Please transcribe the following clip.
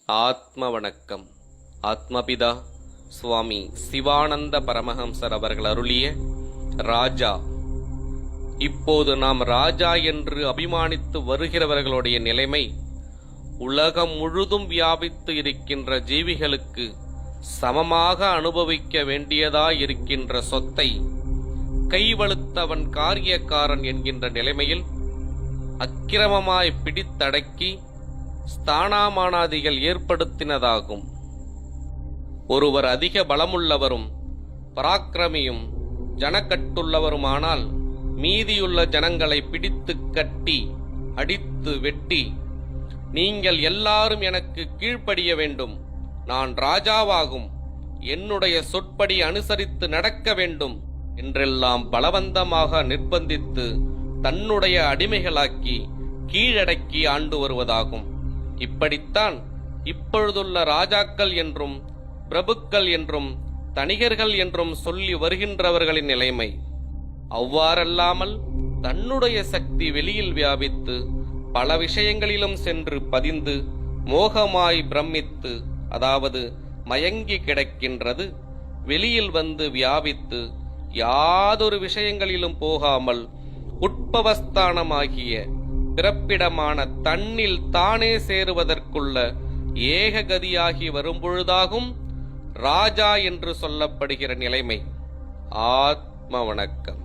ஆத்ம வணக்கம். ஆத்மபிதா சுவாமி சிவானந்த பரமஹம்சர் அவர்கள் அருளிய ராஜா. இப்போது நாம் ராஜா என்று அபிமானித்து வருகிறவர்களுடைய நிலைமை உலகம் முழுதும் வியாபித்து இருக்கின்ற ஜீவிகளுக்கு சமமாக அனுபவிக்க வேண்டியதாயிருக்கின்ற சொத்தை கைவழுத்தவன் காரியக்காரன் என்கின்ற நிலைமையில் அக்கிரமமாய் பிடித்தடக்கி ஸ்தானாமானாதிகள் ஏற்படுத்தினதாகும். ஒருவர் அதிக பலமுள்ளவரும் பராக்கிரமியும் ஜனக்கட்டுள்ளவருமானால் மீதியுள்ள ஜனங்களை பிடித்து கட்டி அடித்து வெட்டி, நீங்கள் எல்லாரும் எனக்கு கீழ்ப்படிய வேண்டும், நான் ராஜாவாகும், என்னுடைய சொற்படி அனுசரித்து நடக்க வேண்டும் என்றெல்லாம் பலவந்தமாக நிர்பந்தித்து தன்னுடைய அடிமைகளாக்கி கீழடக்கி ஆண்டு வருவதாகும். இப்படித்தான் இப்பொழுதுள்ள ராஜாக்கள் என்றும் பிரபுக்கள் என்றும் தனிகர்கள் என்றும் சொல்லி வருகின்றவர்களின் நிலைமை. அவ்வாறல்லாமல் தன்னுடைய சக்தி வெளியில் வியாபித்து பல விஷயங்களிலும் சென்று பதிந்து மோகமாய் பிரமித்து, அதாவது மயங்கி கிடக்கின்றது. வெளியில் வந்து வியாபித்து யாதொரு விஷயங்களிலும் போகாமல் உட்பவஸ்தானமாகிய பிறப்பிடமான தன்னில் தானே சேருவதற்குள்ள ஏககதியாகி வரும்பொழுதாகும் ராஜா என்று சொல்லப்படுகிற நிலைமை. ஆத்ம வணக்கம்.